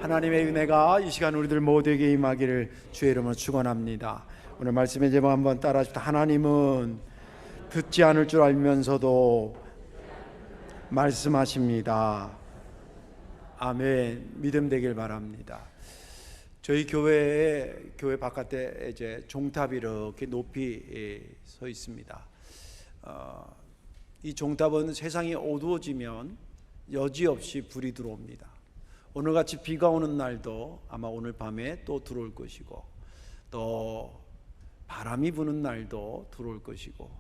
하나님의 은혜가 이 시간 우리들 모두에게 임하기를 주의 이름으로 축원합니다. 오늘 말씀의 제목 한번 따라합시다. 하나님은 듣지 않을 줄 알면서도 말씀하십니다. 아멘. 믿음 되길 바랍니다. 저희 교회 바깥에 이제 종탑이 이렇게 높이 서 있습니다. 이 종탑은 세상이 어두워지면 여지없이 불이 들어옵니다. 오늘같이 비가 오는 날도 아마 오늘 밤에 또 들어올 것이고, 또 바람이 부는 날도 들어올 것이고,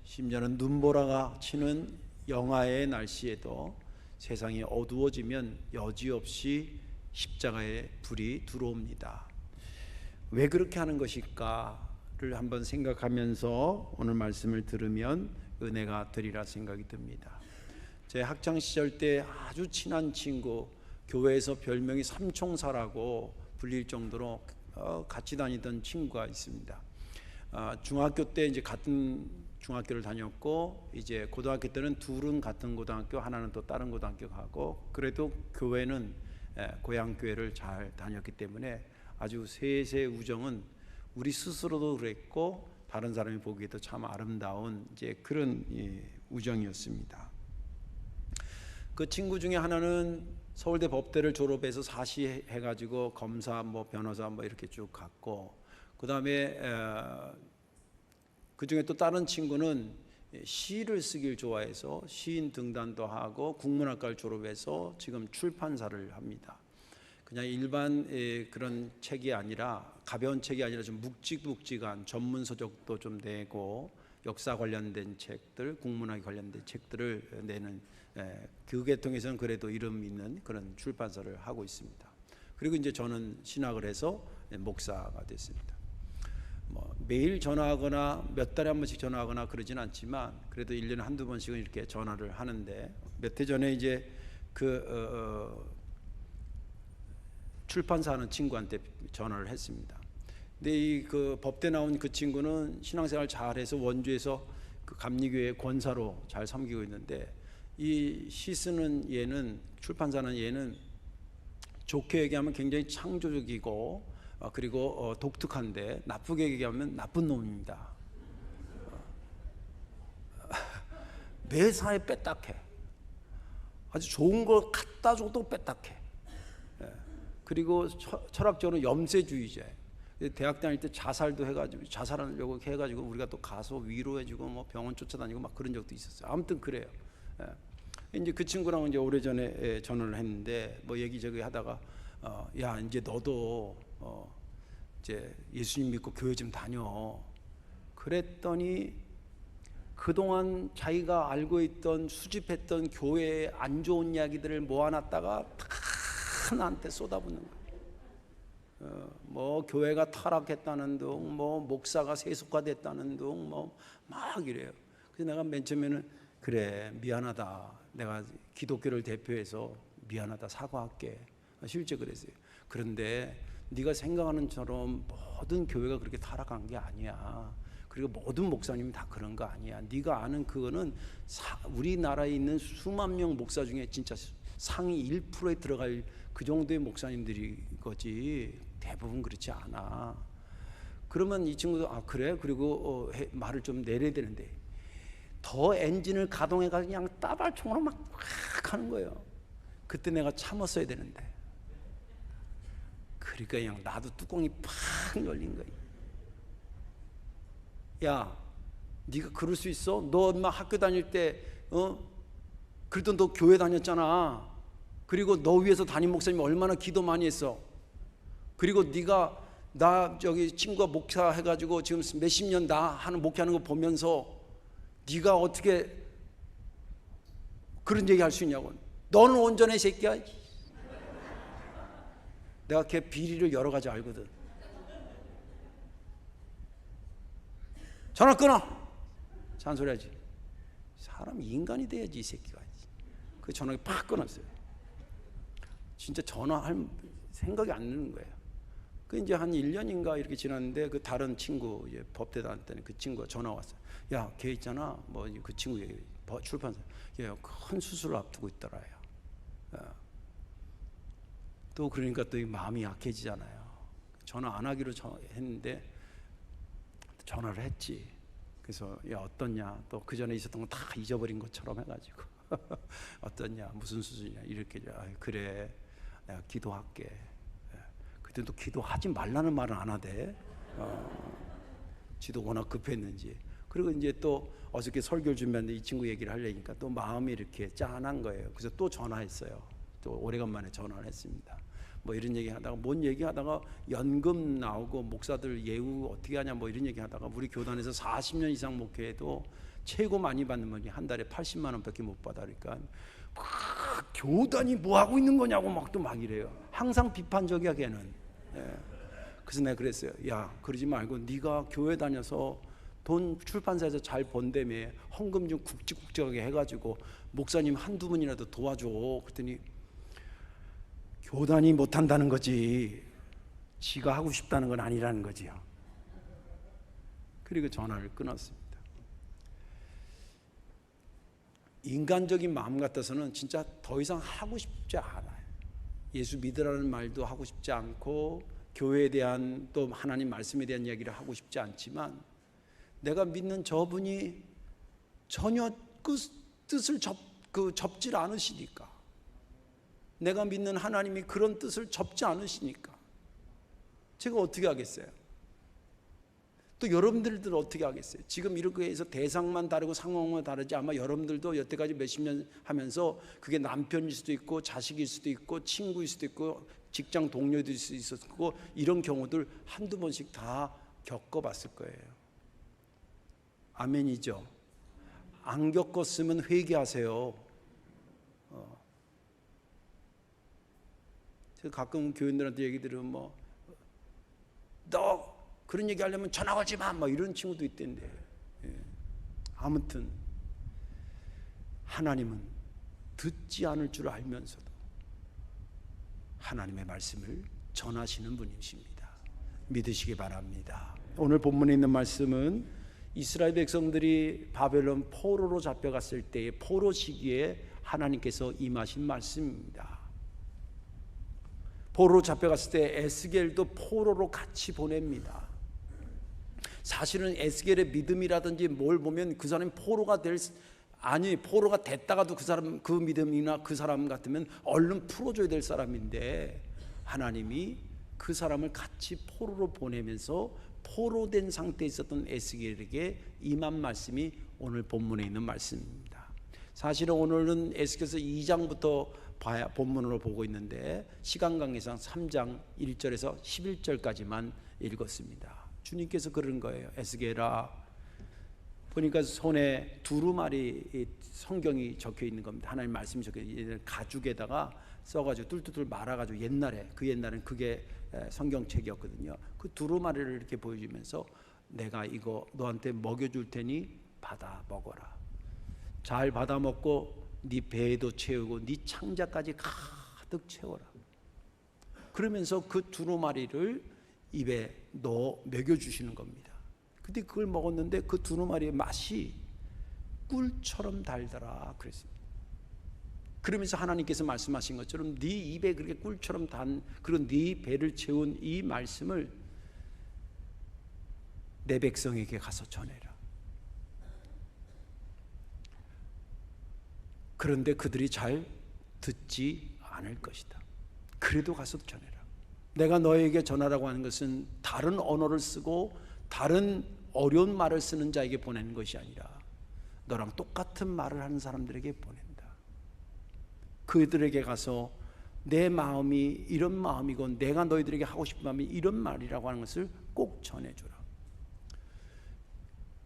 심지어는 눈보라가 치는 영하의 날씨에도 세상이 어두워지면 여지없이 십자가에 불이 들어옵니다. 왜 그렇게 하는 것일까를 한번 생각하면서 오늘 말씀을 들으면 은혜가 되리라 생각이 듭니다. 제 학창시절 때 아주 친한 친구, 교회에서 별명이 삼총사라고 불릴 정도로 같이 다니던 친구가 있습니다. 중학교 때 이제 같은 중학교를 다녔고, 이제 고등학교 때는 둘은 같은 고등학교, 하나는 또 다른 고등학교 가고, 그래도 교회는 고향 교회를 잘 다녔기 때문에 아주 세세 우정은 우리 스스로도 그랬고 다른 사람이 보기에도 참 아름다운 이제 그런 우정이었습니다. 그 친구 중에 하나는 서울대 법대를 졸업해서 사시해가지고 검사, 변호사 이렇게 쭉 갔고, 그 다음에 그 중에 또 다른 친구는 시를 쓰길 좋아해서 시인 등단도 하고 국문학과를 졸업해서 지금 출판사를 합니다. 그냥 일반 그런 책이 아니라, 가벼운 책이 아니라 좀 묵직한 전문 서적도 좀 내고, 역사 관련된 책들, 국문학 관련된 책들을 내는 그 계통에서는 그래도 이름 있는 그런 출판사를 하고 있습니다. 그리고 이제 저는 신학을 해서 목사가 됐습니다. 매일 전화하거나 몇 달에 한 번씩 전화하거나 그러진 않지만 그래도 1년에 한두 번씩은 이렇게 전화를 하는데, 몇 해 전에 이제 출판사 하는 친구한테 전화를 했습니다. 근데 이 법대 나온 그 친구는 신앙생활 잘해서 원주에서 그 감리교회 권사로 잘 섬기고 있는데, 이 시 쓰는 얘는, 출판사는 얘는 좋게 얘기하면 굉장히 창조적이고 그리고 독특한데, 나쁘게 얘기하면 나쁜 놈입니다. 매사에 빼딱해. 아주 좋은 걸 갖다 줘도 빼딱해. 그리고 철학적으로 염세주의자예요. 대학 다닐 때 자살도 해가지고, 자살하려고 해가지고 우리가 또 가서 위로해주고 병원 쫓아다니고 막 그런 적도 있었어요. 아무튼 그래요. 이제 그 친구랑 이제 오래전에 전화를 했는데 얘기저기 하다가 야, 이제 너도 이제 예수님 믿고 교회 좀 다녀. 그랬더니 그동안 자기가 알고 있던, 수집했던 교회의 안 좋은 이야기들을 모아놨다가 다 나한테 쏟아붓는 거예요. 교회가 타락했다는 둥, 목사가 세속화됐다는 둥, 막 이래요. 그래서 내가 맨 처음에는 그래, 미안하다, 내가 기독교를 대표해서 미안하다, 사과할게, 실제 그랬어요. 그런데 네가 생각하는 처럼 모든 교회가 그렇게 타락한 게 아니야. 그리고 모든 목사님이 다 그런 거 아니야. 네가 아는 그거는 우리나라에 있는 수만 명 목사 중에 진짜 상위 1%에 들어갈 그 정도의 목사님들이 거지, 대부분 그렇지 않아. 그러면 이 친구도 그래? 그리고 말을 좀 내려야 되는데 더 엔진을 가동해가지고 그냥 따발총으로 막 하는 거예요. 그때 내가 참았어야 되는데, 그러니까 그냥 나도 뚜껑이 팍 열린 거예요. 야, 네가 그럴 수 있어? 너 엄마 학교 다닐 때 그래도 너 교회 다녔잖아. 그리고 너 위해서 담임 목사님이 얼마나 기도 많이 했어. 그리고 네가 나 저기 친구가 목사 해가지고 지금 몇십 년 나 하는 목회하는 거 보면서 네가 어떻게 그런 얘기 할 수 있냐고. 너는 온전해 새끼야. 내가 걔 비리를 여러 가지 알거든. 전화 끊어. 잔소리하지. 사람 인간이 돼야지 이 새끼가. 그 전화기 팍 끊었어요. 진짜 전화할 생각이 안 나는 거예요. 그 이제 한 1년인가 이렇게 지났는데 그 다른 친구, 이제 법대 다녔더니 그 친구가 전화 왔어요. 야, 걔 있잖아. 그 친구 출판사. 얘 큰 수술을 앞두고 있더라요. 또 그러니까 또 마음이 약해지잖아요. 전화 안 하기로 했는데 전화를 했지. 그래서 야 어떻냐, 또 그 전에 있었던 거 다 잊어버린 것처럼 해가지고 어떻냐, 무슨 수준이냐 이렇게. 그래 내가 기도할게. 그때 또 기도하지 말라는 말은 안 하대. 지도 워낙 급했는지. 그리고 이제 또 어저께 설교를 준비하는데 이 친구 얘기를 하려니까 또 마음이 이렇게 짠한 거예요. 그래서 또 전화했어요. 또 오래간만에 전화를 했습니다. 뭐 이런 얘기 하다가 뭔 얘기 하다가 연금 나오고 목사들 예우 어떻게 하냐 뭐 이런 얘기 하다가 우리 교단에서 40년 이상 목회해도 최고 많이 받는 분이 한 달에 80만 원밖에 못 받아. 그러니까 교단이 뭐 하고 있는 거냐고 막 이래요. 항상 비판적이야 걔는. 그래서 내가 그랬어요. 야 그러지 말고 네가 교회 다녀서 돈 출판사에서 잘 번다며 헌금 좀 굵직굵직하게 해가지고 목사님 한두 분이라도 도와줘. 그랬더니 교단이 못한다는 거지 지가 하고 싶다는 건 아니라는 거지요. 그리고 전화를 끊었습니다. 인간적인 마음 같아서는 진짜 더 이상 하고 싶지 않아요. 예수 믿으라는 말도 하고 싶지 않고 교회에 대한 또 하나님 말씀에 대한 이야기를 하고 싶지 않지만 내가 믿는 저분이 전혀 그 뜻을 접질 않으시니까, 내가 믿는 하나님이 그런 뜻을 접지 않으시니까 제가 어떻게 하겠어요? 또 여러분들도 어떻게 하겠어요? 지금 이렇게 해서 대상만 다르고 상황만 다르지 아마 여러분들도 여태까지 몇십 년 하면서 그게 남편일 수도 있고 자식일 수도 있고 친구일 수도 있고 직장 동료일 수도 있었고 이런 경우들 한두 번씩 다 겪어봤을 거예요. 아멘이죠. 안 겪었으면 회개하세요. 제가 가끔 교인들한테 얘기 들으면 너 그런 얘기 하려면 전화 걸지 마, 막 이런 친구도 있던데. 아무튼 하나님은 듣지 않을 줄 알면서도 하나님의 말씀을 전하시는 분이십니다. 믿으시기 바랍니다. 오늘 본문에 있는 말씀은 이스라엘 백성들이 바벨론 포로로 잡혀갔을 때의 포로 시기에 하나님께서 임하신 말씀입니다. 포로로 잡혀갔을 때 에스겔도 포로로 같이 보냅니다. 사실은 에스겔의 믿음이라든지 뭘 보면 그 사람이 포로가 포로가 됐다가도 그 믿음이나 그 사람 같으면 얼른 풀어줘야 될 사람인데 하나님이 그 사람을 같이 포로로 보내면서 포로된 상태에 있었던 에스겔에게 임한 말씀이 오늘 본문에 있는 말씀입니다. 사실은 오늘은 에스겔서 2장부터 본문으로 보고 있는데 시간 관계상 3장 1절에서 11절까지만 읽었습니다. 주님께서 그런 거예요. 에스겔아, 보니까 손에 두루마리 성경이 적혀 있는 겁니다. 하나님 말씀이 적혀 있는 가죽에다가 써가지고 뚫뚫 말아가지고 옛날엔 그게 성경책이었거든요. 그 두루마리를 이렇게 보여주면서 내가 이거 너한테 먹여줄 테니 받아 먹어라. 잘 받아 먹고 네 배에도 채우고 네 창자까지 가득 채워라. 그러면서 그 두루마리를 입에 넣어 먹여주시는 겁니다. 근데 그걸 먹었는데 그 두루마리의 맛이 꿀처럼 달더라 그랬습니다. 그러면서 하나님께서 말씀하신 것처럼 네 입에 그렇게 꿀처럼 단 그리고 네 배를 채운 이 말씀을 내 백성에게 가서 전해라. 그런데 그들이 잘 듣지 않을 것이다. 그래도 가서 전해라. 내가 너에게 전하라고 하는 것은 다른 언어를 쓰고 다른 어려운 말을 쓰는 자에게 보내는 것이 아니라 너랑 똑같은 말을 하는 사람들에게 보낸다. 그들에게 가서 내 마음이 이런 마음이고 내가 너희들에게 하고 싶은 마음이 이런 말이라고 하는 것을 꼭 전해주라.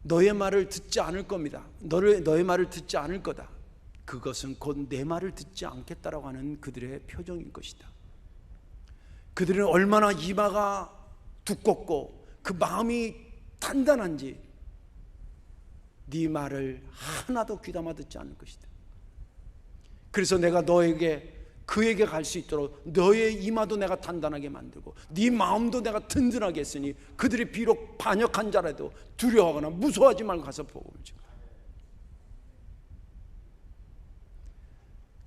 너의 말을 듣지 않을 겁니다. 너의 말을 듣지 않을 거다. 그것은 곧 내 말을 듣지 않겠다라고 하는 그들의 표정일 것이다. 그들은 얼마나 이마가 두껍고 그 마음이 단단한지 네 말을 하나도 귀담아 듣지 않을 것이다. 그래서 내가 그에게 갈 수 있도록 너의 이마도 내가 단단하게 만들고 네 마음도 내가 든든하게 했으니 그들이 비록 반역한 자라도 두려워하거나 무서워하지 말고 가서 복음을 전하라.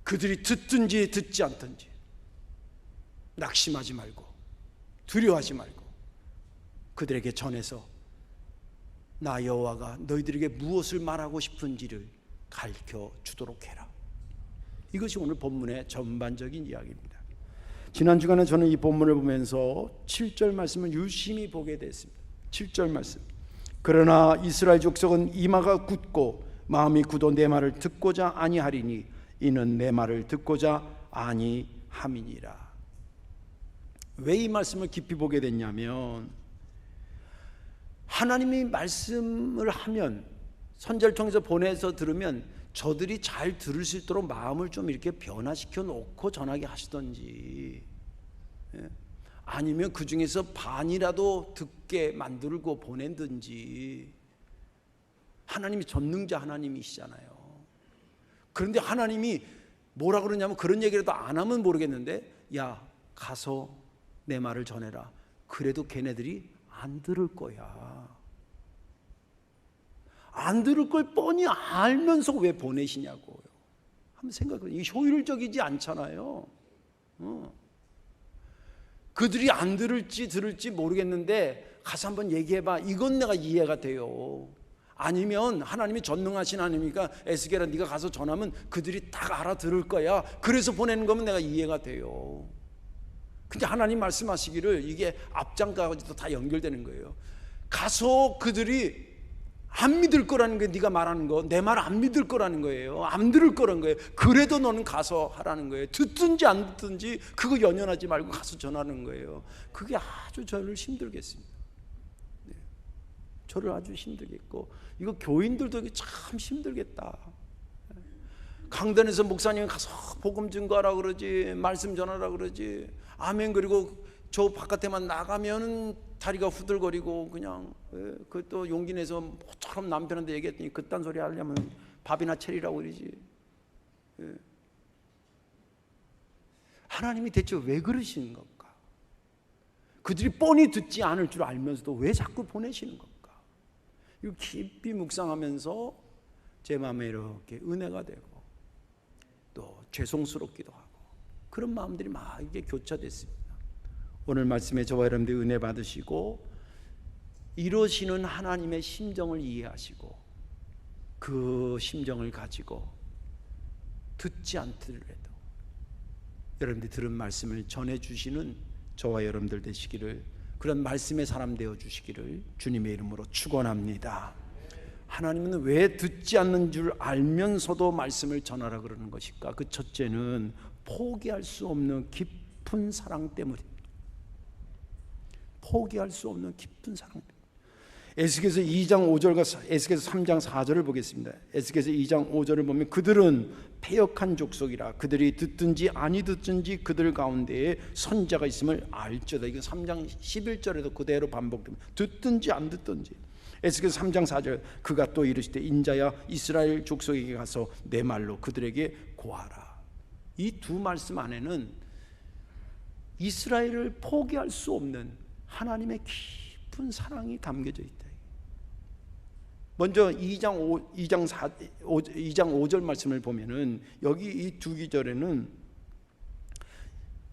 그들이 듣든지 듣지 않든지 낙심하지 말고 두려워하지 말고 그들에게 전해서 나 여호와가 너희들에게 무엇을 말하고 싶은지를 가르쳐 주도록 해라. 이것이 오늘 본문의 전반적인 이야기입니다. 지난 주간에 저는 이 본문을 보면서 7절 말씀을 유심히 보게 됐습니다. 7절 말씀. 그러나 이스라엘 족속은 이마가 굳고 마음이 굳어 내 말을 듣고자 아니하리니 이는 내 말을 듣고자 아니함이니라. 왜 이 말씀을 깊이 보게 됐냐면, 하나님이 말씀을 하면 선지자를 통해서 보내서 들으면 저들이 잘 들을 수 있도록 마음을 좀 이렇게 변화시켜 놓고 전하게 하시던지, 아니면 그 중에서 반이라도 듣게 만들고 보낸든지. 하나님이 전능자 하나님이시잖아요. 그런데 하나님이 뭐라 그러냐면, 그런 얘기라도 안 하면 모르겠는데, 야 가서 내 말을 전해라. 그래도 걔네들이 안 들을 거야. 안 들을 걸 뻔히 알면서 왜 보내시냐고요. 한번 생각해보세요. 이게 효율적이지 않잖아요. 그들이 안 들을지 들을지 모르겠는데 가서 한번 얘기해봐. 이건 내가 이해가 돼요. 아니면 하나님이 전능하신 하나님이니까 에스겔아 네가 가서 전하면 그들이 딱 알아들을 거야. 그래서 보내는 거면 내가 이해가 돼요. 근데 하나님 말씀하시기를, 이게 앞장까지도 다 연결되는 거예요. 가서 그들이 안 믿을 거라는 게, 네가 말하는 거 내 말 안 믿을 거라는 거예요. 안 들을 거라는 거예요. 그래도 너는 가서 하라는 거예요. 듣든지 안 듣든지 그거 연연하지 말고 가서 전하는 거예요. 그게 아주 저를 힘들게 했습니다. 네. 저를 아주 힘들게 했고, 이거 교인들도 참 힘들겠다. 강단에서 목사님이 가서 복음 증거하라 그러지, 말씀 전하라 그러지, 아멘. 그리고 저 바깥에만 나가면 다리가 후들거리고 그냥, 그 또 용기 내서 모처럼 남편한테 얘기했더니 그딴 소리 하려면 밥이나 차리라고 그러지. 하나님이 대체 왜 그러시는 건가? 그들이 뻔히 듣지 않을 줄 알면서도 왜 자꾸 보내시는 건가? 이거 깊이 묵상하면서 제 마음에 이렇게 은혜가 되고 또 죄송스럽기도 하고, 그런 마음들이 막 이게 교차됐습니다. 오늘 말씀에 저와 여러분들 은혜 받으시고 이러시는 하나님의 심정을 이해하시고 그 심정을 가지고 듣지 않더라도 여러분들이 들은 말씀을 전해주시는 저와 여러분들 되시기를, 그런 말씀의 사람 되어주시기를 주님의 이름으로 축원합니다. 하나님은 왜 듣지 않는 줄 알면서도 말씀을 전하라 그러는 것일까? 그 첫째는 포기할 수 없는 깊은 사랑 때문입니다. 포기할 수 없는 깊은 사랑. 에스겔서 2장 5절과 에스겔서 3장 4절을 보겠습니다. 에스겔서 2장 5절을 보면 그들은 패역한 족속이라 그들이 듣든지 아니 듣든지 그들 가운데에 선자가 있음을 알지어다. 이건 3장 11절에도 그대로 반복됩니다. 듣든지 안 듣든지. 에스겔서 3장 4절 그가 또 이르시되 인자야 이스라엘 족속에게 가서 내 말로 그들에게 고하라. 이 두 말씀 안에는 이스라엘을 포기할 수 없는 하나님의 깊은 사랑이 담겨져 있다. 먼저 2장 5절 말씀을 보면은 여기 이 두 기절에는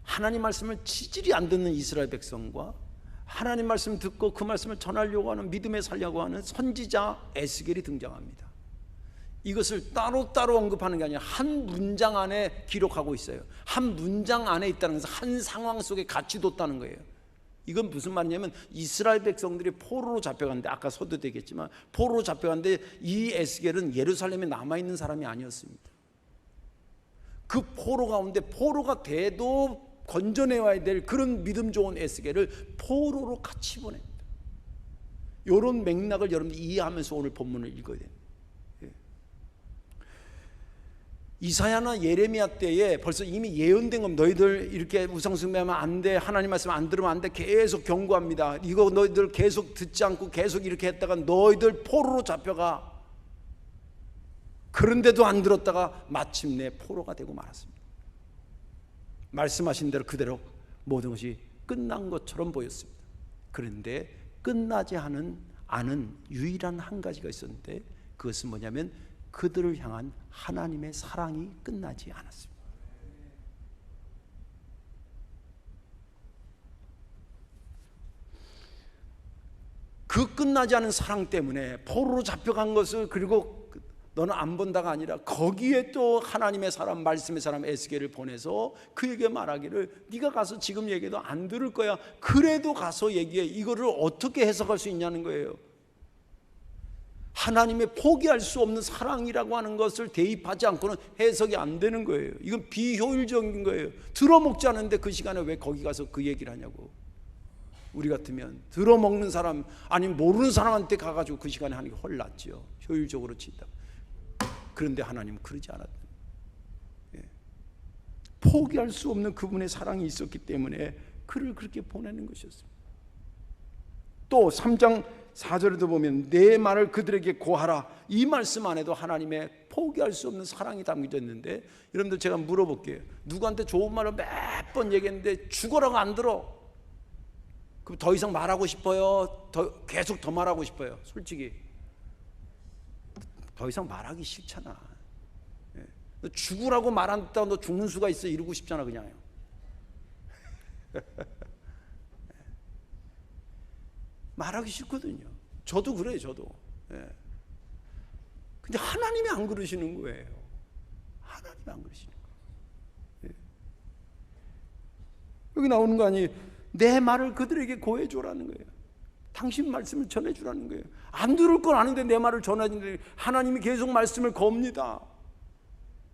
하나님 말씀을 치질이 안 듣는 이스라엘 백성과 하나님 말씀 듣고 그 말씀을 전하려고 하는, 믿음에 살려고 하는 선지자 에스겔이 등장합니다. 이것을 따로따로 언급하는 게 아니라 한 문장 안에 기록하고 있어요. 한 문장 안에 있다는 것은 한 상황 속에 같이 뒀다는 거예요. 이건 무슨 말이냐면 이스라엘 백성들이 포로로 잡혀갔는데, 아까 서두도 얘기했지만 포로로 잡혀갔는데 이 에스겔은 예루살렘에 남아있는 사람이 아니었습니다. 그 포로 가운데 포로가 돼도 건져내와야 될 그런 믿음 좋은 에스겔을 포로로 같이 보냅니다. 이런 맥락을 여러분들이 이해하면서 오늘 본문을 읽어야 됩니다. 이사야나 예레미야 때에 벌써 이미 예언된 겁니다. 너희들 이렇게 우상숭배하면 안 돼, 하나님 말씀 안 들으면 안 돼, 계속 경고합니다. 이거 너희들 계속 듣지 않고 계속 이렇게 했다가 너희들 포로로 잡혀가. 그런데도 안 들었다가 마침내 포로가 되고 말았습니다. 말씀하신 대로 그대로 모든 것이 끝난 것처럼 보였습니다. 그런데 끝나지 않은 유일한 한 가지가 있었는데, 그것은 뭐냐면 그들을 향한 하나님의 사랑이 끝나지 않았습니다. 그 끝나지 않은 사랑 때문에 포로로 잡혀간 것을, 그리고 너는 안 본다가 아니라 거기에 또 하나님의 사람, 말씀의 사람 에스겔을 보내서 그에게 말하기를 네가 가서 지금 얘기해도 안 들을 거야. 그래도 가서 얘기해. 이거를 어떻게 해석할 수 있냐는 거예요. 하나님의 포기할 수 없는 사랑이라고 하는 것을 대입하지 않고는 해석이 안 되는 거예요. 이건 비효율적인 거예요. 들어먹지 않는데 그 시간에 왜 거기 가서 그 얘기를 하냐고. 우리 같으면 들어먹는 사람, 아니면 모르는 사람한테 가가지고 그 시간에 하는 게 홀랐지요. 효율적으로 친다. 그런데 하나님은 그러지 않았다. 포기할 수 없는 그분의 사랑이 있었기 때문에 그를 그렇게 보내는 것이었습니다. 또 3장 4절에도 보면 내 말을 그들에게 고하라, 이 말씀 안에도 하나님의 포기할 수 없는 사랑이 담겨져 있는데, 여러분들 제가 물어볼게요. 누구한테 좋은 말을 몇 번 얘기했는데 죽어라고 안 들어? 그럼 더 이상 말하고 싶어요? 계속 더 말하고 싶어요? 솔직히 더 이상 말하기 싫잖아. 너 죽으라고 말 안 듣다가 너 죽는 수가 있어 이러고 싶잖아 그냥. 말하기 싫거든요. 저도 그래요. 저도. 근데 하나님이 안 그러시는 거예요. 하나님이 안 그러시는 거예요. 여기 나오는 거 아니에요. 내 말을 그들에게 고해줘라는 거예요. 당신 말씀을 전해주라는 거예요. 안 들을 건 아는데 내 말을 전해주는데 하나님이 계속 말씀을 겁니다.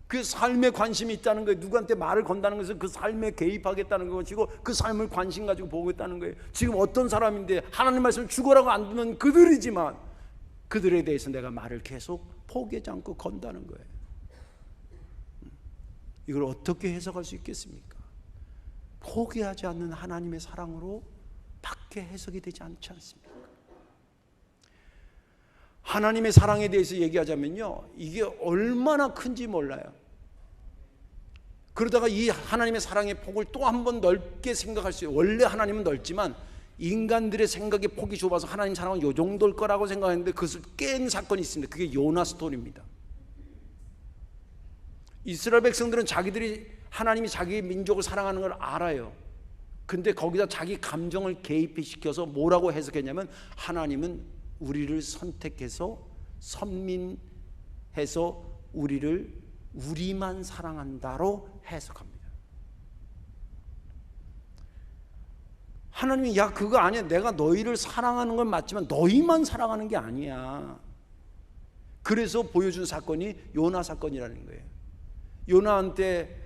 그 삶에 관심이 있다는 거예요. 누구한테 말을 건다는 것은 그 삶에 개입하겠다는 것이고 그 삶을 관심 가지고 보겠다는 거예요. 지금 어떤 사람인데 하나님 말씀을 죽어라고 안 듣는 그들이지만 그들에 대해서 내가 말을 계속 포기하지 않고 건다는 거예요. 이걸 어떻게 해석할 수 있겠습니까? 포기하지 않는 하나님의 사랑으로 밖에 해석이 되지 않지 않습니까? 하나님의 사랑에 대해서 얘기하자면요, 이게 얼마나 큰지 몰라요. 그러다가 이 하나님의 사랑의 폭을 또 한 번 넓게 생각할 수 있어요. 원래 하나님은 넓지만 인간들의 생각의 폭이 좁아서 하나님 사랑은 요 정도일 거라고 생각했는데 그것을 깬 사건이 있습니다. 그게 요나 스토리입니다. 이스라엘 백성들은 자기들이 하나님이 자기 민족을 사랑하는 걸 알아요. 근데 거기다 자기 감정을 개입시켜서 뭐라고 해석했냐면 하나님은 우리를 선택해서 선민해서 우리만 사랑한다로 해석합니다. 하나님이 야 그거 아니야. 내가 너희를 사랑하는 건 맞지만 너희만 사랑하는 게 아니야. 그래서 보여준 사건이 요나 사건이라는 거예요. 요나한테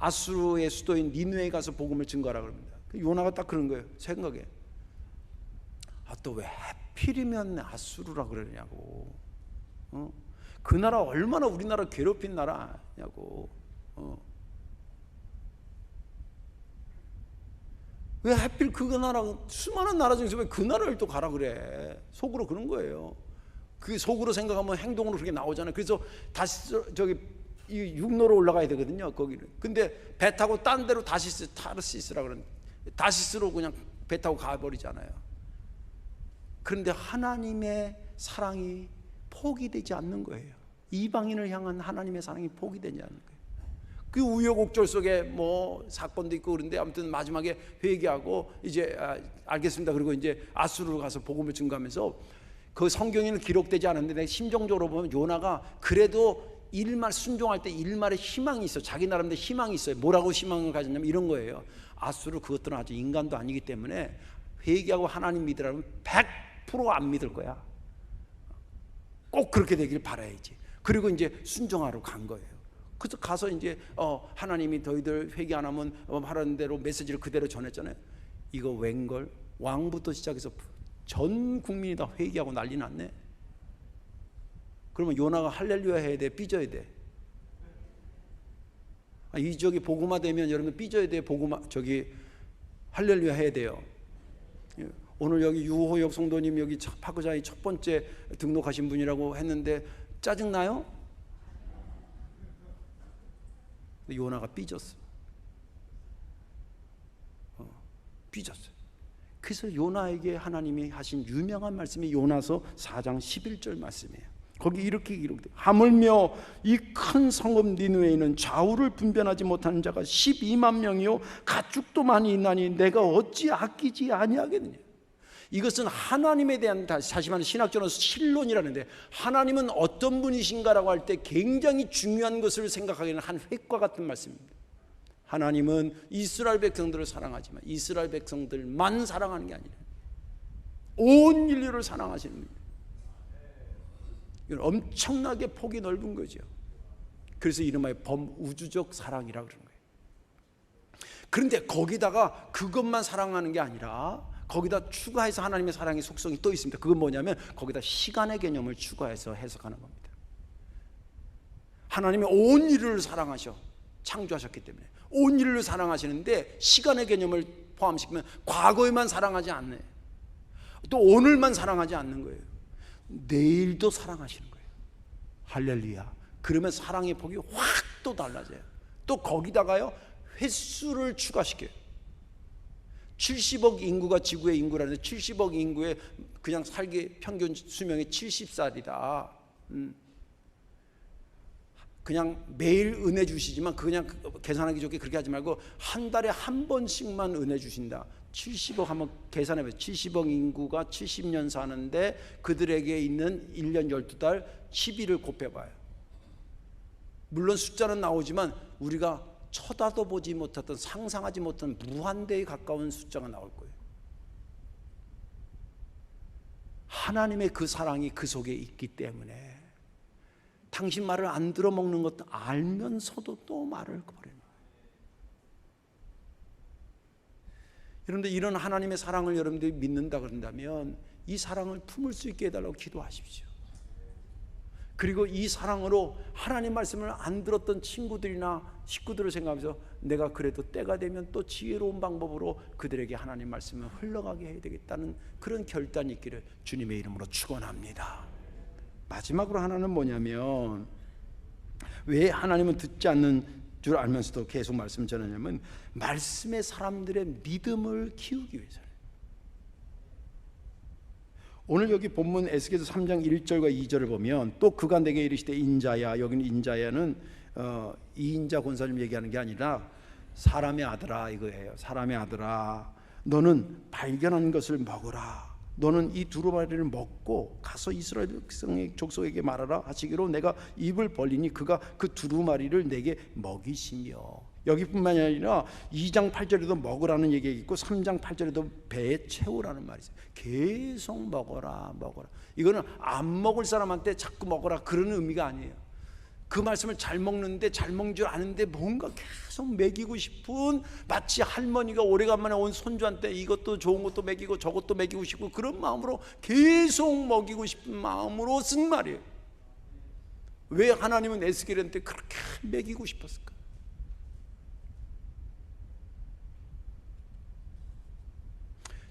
아수르의 수도인 니느웨에 가서 복음을 증거하라고 합니다. 요나가 딱 그런 거예요. 생각에 또 왜 하필이면 아수르라 그러냐고. 그 나라 얼마나 우리나라 괴롭힌 나라냐고. 왜 하필 그 나라, 수많은 나라 중에서 왜 그 나라를 또 가라 그래. 속으로 그런 거예요. 그 속으로 생각하면 행동으로 그렇게 나오잖아요. 그래서 다시 저기 이 육로로 올라가야 되거든요. 거기를. 근데 배 타고 딴 데로 타르시스라 그러는데 다시스로 그냥 배 타고 가버리잖아요. 그런데 하나님의 사랑이 포기되지 않는 거예요. 이방인을 향한 하나님의 사랑이 포기되지 않는 거예요. 그 우여곡절 속에 뭐 사건도 있고 그런데 아무튼 마지막에 회개하고 이제 알겠습니다. 그리고 이제 아수르로 가서 복음을 증거하면서 그 성경에는 기록되지 않았는데 내 심정적으로 보면 요나가 그래도 일말 순종할 때 일말의 희망이 있어. 자기 나름대로 희망이 있어요. 뭐라고 희망을 가졌냐면 이런 거예요. 아수르 그것들은 아직 인간도 아니기 때문에 회개하고 하나님 믿으라면 100% 안 믿을 거야. 꼭 그렇게 되길 바라야지. 그리고 이제 순종하러 간 거예요. 그래서 가서 이제 하나님이 너희들 회개 안 하면 하라는 대로 메시지를 그대로 전했잖아요. 이거 웬걸? 왕부터 시작해서 전 국민이 다 회개하고 난리 났네. 그러면 요나가 할렐루야 해야 돼? 삐져야 돼? 이 저기 복음화 되면 여러분 삐져야 돼? 복음화 저기 할렐루야 해야 돼요. 오늘 여기 유호엽 성도님 여기 파크자이 첫 번째 등록하신 분이라고 했는데 짜증나요? 요나가 삐졌어. 삐졌어요. 그래서 요나에게 하나님이 하신 유명한 말씀이 요나서 4장 11절 말씀이에요. 거기 이렇게 기록돼요. 하물며 이 큰 성읍 니느웨에는 좌우를 분별하지 못하는 자가 12만 명이요 가축도 많이 있나니 내가 어찌 아끼지 아니하겠느냐. 이것은 하나님에 대한, 다시 말해 신학적으로 신론이라는데, 하나님은 어떤 분이신가라고 할 때 굉장히 중요한 것을 생각하기에는 한 획과 같은 말씀입니다. 하나님은 이스라엘 백성들을 사랑하지만 이스라엘 백성들만 사랑하는 게 아니라 온 인류를 사랑하시는 겁니다. 이건 엄청나게 폭이 넓은 거죠. 그래서 이름하여 범우주적 사랑이라고 그러는 거예요. 그런데 거기다가 그것만 사랑하는 게 아니라 거기다 추가해서 하나님의 사랑의 속성이 또 있습니다. 그건 뭐냐면 거기다 시간의 개념을 추가해서 해석하는 겁니다. 하나님이 온 인류를 사랑하셔 창조하셨기 때문에 온 인류를 사랑하시는데 시간의 개념을 포함시키면 과거에만 사랑하지 않네, 또 오늘만 사랑하지 않는 거예요. 내일도 사랑하시는 거예요. 할렐루야. 그러면 사랑의 폭이 확 또 달라져요. 또 거기다가요 횟수를 추가시켜요. 70억 인구가 지구의 인구라는데 70억 인구의 그냥 살기 평균 수명이 70살이다. 그냥 매일 은혜 주시지만 그냥 계산하기 좋게 그렇게 하지 말고 한 달에 한 번씩만 은혜 주신다. 70억 한번 계산해봐요. 70억 인구가 70년 사는데 그들에게 있는 1년 12달 10일을 곱해봐요. 물론 숫자는 나오지만 우리가 쳐다도 보지 못했던, 상상하지 못한 무한대에 가까운 숫자가 나올 거예요. 하나님의 그 사랑이 그 속에 있기 때문에 당신 말을 안 들어먹는 것도 알면서도 또 말을 버리는 거예요. 여러분들 이런 하나님의 사랑을 여러분들이 믿는다 그런다면 이 사랑을 품을 수 있게 해달라고 기도하십시오. 그리고 이 사랑으로 하나님 말씀을 안 들었던 친구들이나 식구들을 생각하면서 내가 그래도 때가 되면 또 지혜로운 방법으로 그들에게 하나님 말씀을 흘러가게 해야 되겠다는 그런 결단이 있기를 주님의 이름으로 축원합니다. 마지막으로 하나는 뭐냐면, 왜 하나님은 듣지 않는 줄 알면서도 계속 말씀 전하냐면 말씀의 사람들의 믿음을 키우기 위해서예요. 오늘 여기 본문 에스겔서 3장 1절과 2절을 보면 또 그가 내게 이르시되 인자야, 여기는 인자야는 이인자 권사님 얘기하는 게 아니라 사람의 아들아 이거예요. 사람의 아들아, 너는 발견한 것을 먹으라. 너는 이 두루마리를 먹고 가서 이스라엘 백성의 족속에게 말하라 하시기로 내가 입을 벌리니 그가 그 두루마리를 내게 먹이시며. 여기뿐만이 아니라 2장 8절에도 먹으라는 얘기가 있고 3장 8절에도 배에 채우라는 말이 있어요. 계속 먹어라 먹어라. 이거는 안 먹을 사람한테 자꾸 먹어라 그런 의미가 아니에요. 그 말씀을 잘 먹는데, 잘 먹는 줄 아는데 뭔가 계속 먹이고 싶은, 마치 할머니가 오래간만에 온 손주한테 이것도 좋은 것도 먹이고 저것도 먹이고 싶고 그런 마음으로 계속 먹이고 싶은 마음으로 쓴 말이에요. 왜 하나님은 에스겔한테 그렇게 먹이고 싶었을까?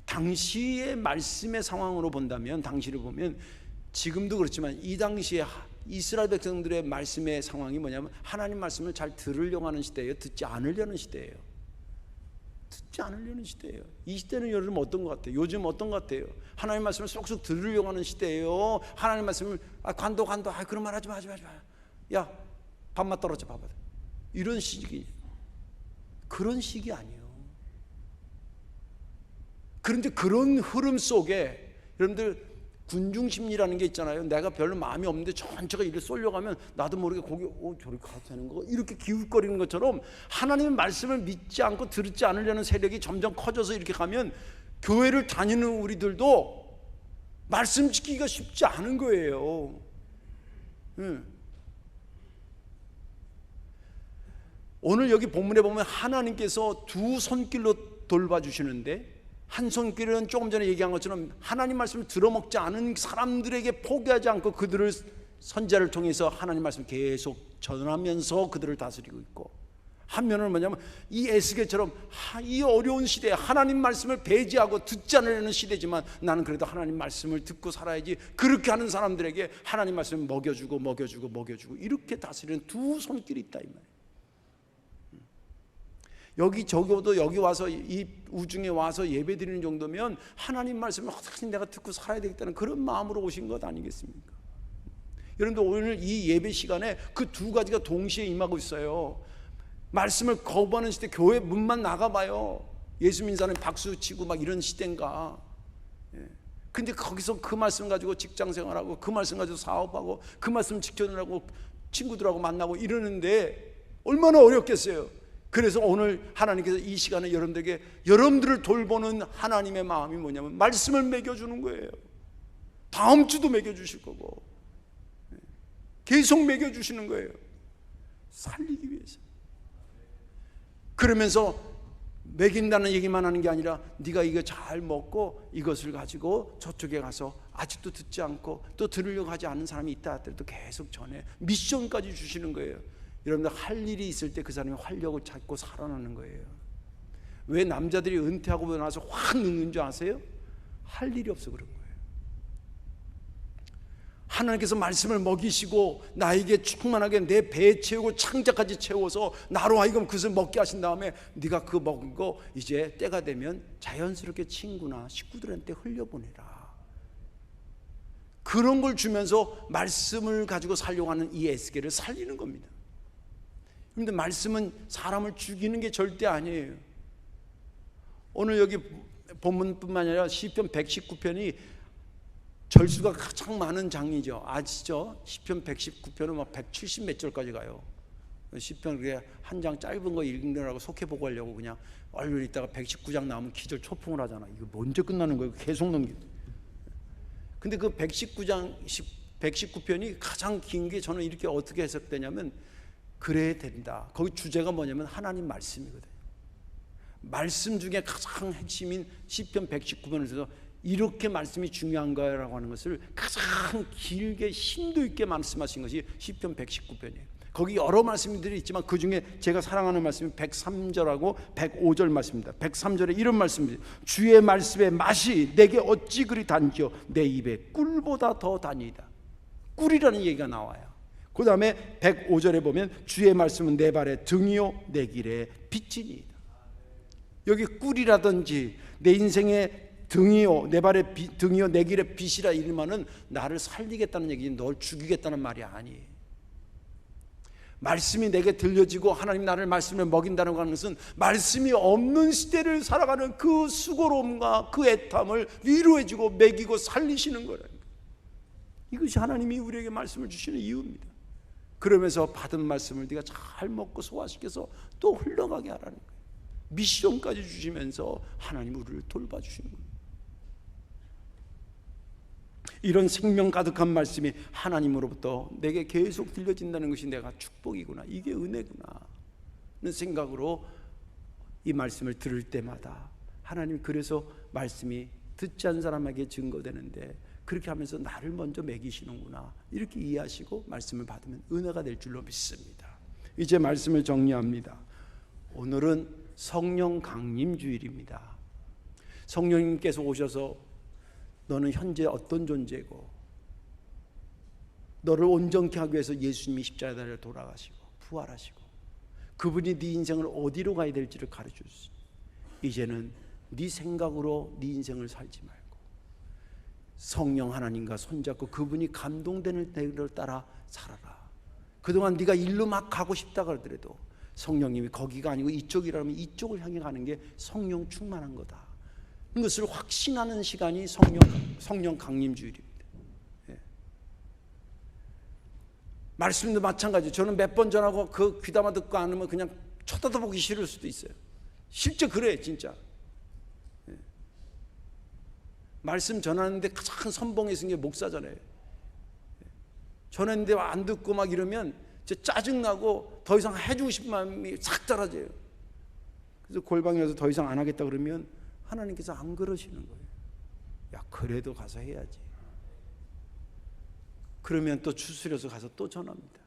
당시의 말씀의 상황으로 본다면, 당시를 보면 지금도 그렇지만 이 당시에 이스라엘 백성들의 말씀의 상황이 뭐냐면 하나님 말씀을 잘 들으려고 하는 시대예요, 듣지 않으려는 시대예요. 듣지 않으려는 시대예요. 이 시대는 여러분 어떤 것 같아요? 요즘 어떤 것 같아요? 하나님 말씀을 쏙쏙 들으려고 하는 시대예요. 하나님 말씀을 관도 그런 말 하지 마. 야 밥맛 떨어져 밥맛. 이런 시기, 그런 시기 아니에요. 그런데 그런 흐름 속에 여러분들 군중심리라는 게 있잖아요. 내가 별로 마음이 없는데 전체가 이렇게 쏠려가면 나도 모르게 거기 저렇게 가도 되는 거 이렇게 기웃거리는 것처럼 하나님의 말씀을 믿지 않고 듣지 않으려는 세력이 점점 커져서 이렇게 가면 교회를 다니는 우리들도 말씀 지키기가 쉽지 않은 거예요. 오늘 여기 본문에 보면 하나님께서 두 손길로 돌봐주시는데, 한 손길은 조금 전에 얘기한 것처럼 하나님 말씀을 들어먹지 않은 사람들에게 포기하지 않고 그들을 선지자를 통해서 하나님 말씀을 계속 전하면서 그들을 다스리고 있고, 한면은 뭐냐면 이 에스겔처럼 이 어려운 시대에 하나님 말씀을 배제하고 듣지 않으려는 시대지만 나는 그래도 하나님 말씀을 듣고 살아야지, 그렇게 하는 사람들에게 하나님 말씀을 먹여주고 이렇게 다스리는 두 손길이 있다 이 말이에요. 여기 적어도 여기 와서 이 우중에 와서 예배 드리는 정도면 하나님 말씀을 어떻게 내가 듣고 살아야 되겠다는 그런 마음으로 오신 것 아니겠습니까? 여러분들 오늘 이 예배 시간에 그 두 가지가 동시에 임하고 있어요. 말씀을 거부하는 시대, 교회 문만 나가봐요. 예수 믿는 사람이 박수 치고 막 이런 시대인가. 근데 거기서 그 말씀 가지고 직장 생활하고 그 말씀 가지고 사업하고 그 말씀 지켜내라고 친구들하고 만나고 이러는데 얼마나 어렵겠어요. 그래서 오늘 하나님께서 이 시간에 여러분들에게 여러분들을 돌보는 하나님의 마음이 뭐냐면 말씀을 먹여주는 거예요. 다음 주도 먹여주실 거고 계속 먹여주시는 거예요. 살리기 위해서. 그러면서 먹인다는 얘기만 하는 게 아니라 네가 이거 잘 먹고 이것을 가지고 저쪽에 가서 아직도 듣지 않고 또 들으려고 하지 않는 사람이 있다 하더라도 계속 전해. 미션까지 주시는 거예요. 여러분들 할 일이 있을 때 그 사람이 활력을 찾고 살아나는 거예요. 왜 남자들이 은퇴하고 나서 확 늙는 줄 아세요? 할 일이 없어 그런 거예요. 하나님께서 말씀을 먹이시고 나에게 충만하게 내 배에 채우고 창자까지 채워서 나로 하여금 그것을 먹게 하신 다음에 네가 그거 먹은 거 이제 때가 되면 자연스럽게 친구나 식구들한테 흘려보내라. 그런 걸 주면서 말씀을 가지고 살려고 하는 이 에스겔을 살리는 겁니다. 그런데 말씀은 사람을 죽이는 게 절대 아니에요. 오늘 여기 본문뿐만 아니라 시편 119편이 절수가 가장 많은 장이죠. 아시죠? 시편 119편은 막 170 몇 절까지 가요. 시편 그게 한 장 짧은 거 읽느라고 속해보고 하려고 그냥 얼른 있다가 119장 나오면 기절 초풍을 하잖아. 이거 언제 끝나는 거예요? 계속 넘기. 근데 그 119편이 가장 긴 게 저는 이렇게 어떻게 해석되냐면 그래야 된다. 거기 주제가 뭐냐면 하나님 말씀이거든요. 말씀 중에 가장 핵심인 시편 119편에서 이렇게 말씀이 중요한가라고 하는 것을 가장 길게 심도 있게 말씀하신 것이 시편 119편이에요. 거기 여러 말씀들이 있지만 그 중에 제가 사랑하는 말씀이 103절하고 105절 말씀입니다. 103절에 이런 말씀입니다. 주의 말씀의 맛이 내게 어찌 그리 단지요 내 입에 꿀보다 더 다니이다. 꿀이라는 얘기가 나와요. 그 다음에 105절에 보면 주의 말씀은 내 발의 등이요 내 길의 빛이니이다. 여기 꿀이라든지 내 인생의 등이요 내 발의 등이요 내 길의 빛이라 이르면은 나를 살리겠다는 얘기지 널 죽이겠다는 말이 아니에요. 말씀이 내게 들려지고 하나님 나를 말씀을 먹인다는 것은 말씀이 없는 시대를 살아가는 그 수고로움과 그 애탐을 위로해주고 먹이고 살리시는 거라는 거예요. 이것이 하나님이 우리에게 말씀을 주시는 이유입니다. 그러면서 받은 말씀을 네가 잘 먹고 소화시켜서 또 흘러가게 하라는 거예요. 미션까지 주시면서 하나님 우리를 돌봐주시는 거예요. 이런 생명 가득한 말씀이 하나님으로부터 내게 계속 들려진다는 것이 내가 축복이구나, 이게 은혜구나 하는 생각으로 이 말씀을 들을 때마다 하나님 그래서 말씀이 듣지 않은 사람에게 증거되는데 그렇게 하면서 나를 먼저 먹이시는구나 이렇게 이해하시고 말씀을 받으면 은혜가 될 줄로 믿습니다. 이제 말씀을 정리합니다. 오늘은 성령 강림 주일입니다. 성령님께서 오셔서 너는 현재 어떤 존재고 너를 온전케 하기 위해서 예수님이 십자가에 돌아가시고 부활하시고 그분이 네 인생을 어디로 가야 될지를 가르쳐주시니 이제는 네 생각으로 네 인생을 살지 말고 성령 하나님과 손잡고 그분이 감동되는 대로 따라 살아라. 그동안 네가 일로 막 가고 싶다 그러더라도 성령님이 거기가 아니고 이쪽이라면 이쪽을 향해 가는 게 성령 충만한 거다. 이것을 확신하는 시간이 성령 강림 주일입니다. 예. 말씀도 마찬가지. 저는 몇 번 전하고 그 귀담아 듣고 안 하면 그냥 쳐다보기 싫을 수도 있어요. 실제 그래 진짜. 예. 말씀 전하는데 가장 선봉에 쓴 게 목사잖아요. 예. 전했는데 안 듣고 막 이러면 짜증나고 더 이상 해주고 싶은 마음이 싹 사라져요. 그래서 골방에 와서 더 이상 안 하겠다 그러면 하나님께서 안 그러시는 거예요. 야 그래도 가서 해야지. 그러면 또 추스려서 가서 또 전합니다.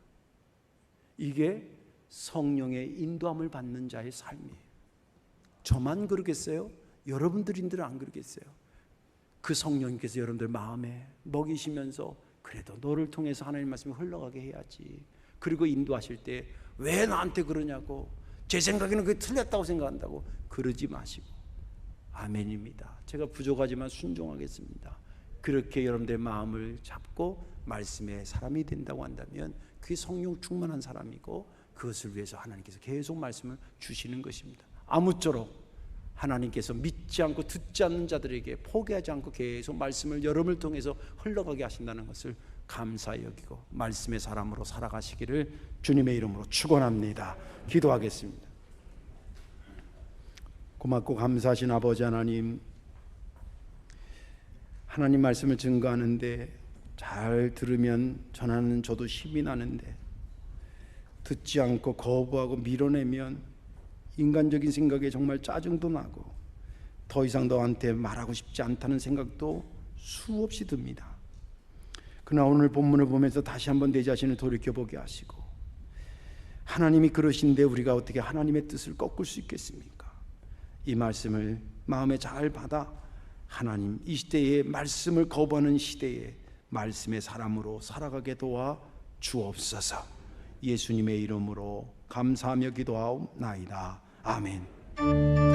이게 성령의 인도함을 받는 자의 삶이에요. 저만 그러겠어요? 여러분들인들은 안 그러겠어요? 그 성령님께서 여러분들 마음에 먹이시면서 그래도 너를 통해서 하나님 말씀이 흘러가게 해야지. 그리고 인도하실 때 왜 나한테 그러냐고 제 생각에는 그게 틀렸다고 생각한다고 그러지 마시고 아멘입니다. 제가 부족하지만 순종하겠습니다. 그렇게 여러분들의 마음을 잡고 말씀의 사람이 된다고 한다면 그게 성령 충만한 사람이고 그것을 위해서 하나님께서 계속 말씀을 주시는 것입니다. 아무쪼록 하나님께서 믿지 않고 듣지 않는 자들에게 포기하지 않고 계속 말씀을 여러분을 통해서 흘러가게 하신다는 것을 감사히 여기고 말씀의 사람으로 살아가시기를 주님의 이름으로 축원합니다. 기도하겠습니다. 고맙고 감사하신 아버지 하나님, 하나님 말씀을 증거하는데 잘 들으면 전하는 저도 힘이 나는데 듣지 않고 거부하고 밀어내면 인간적인 생각에 정말 짜증도 나고 더 이상 너한테 말하고 싶지 않다는 생각도 수없이 듭니다. 그러나 오늘 본문을 보면서 다시 한번 내 자신을 돌이켜보게 하시고, 하나님이 그러신데 우리가 어떻게 하나님의 뜻을 꺾을 수 있겠습니까? 이 말씀을 마음에 잘 받아 하나님, 이 시대에 말씀을 거부하는 시대에 말씀의 사람으로 살아가게 도와 주옵소서. 예수님의 이름으로 감사하며 기도하옵나이다. 아멘.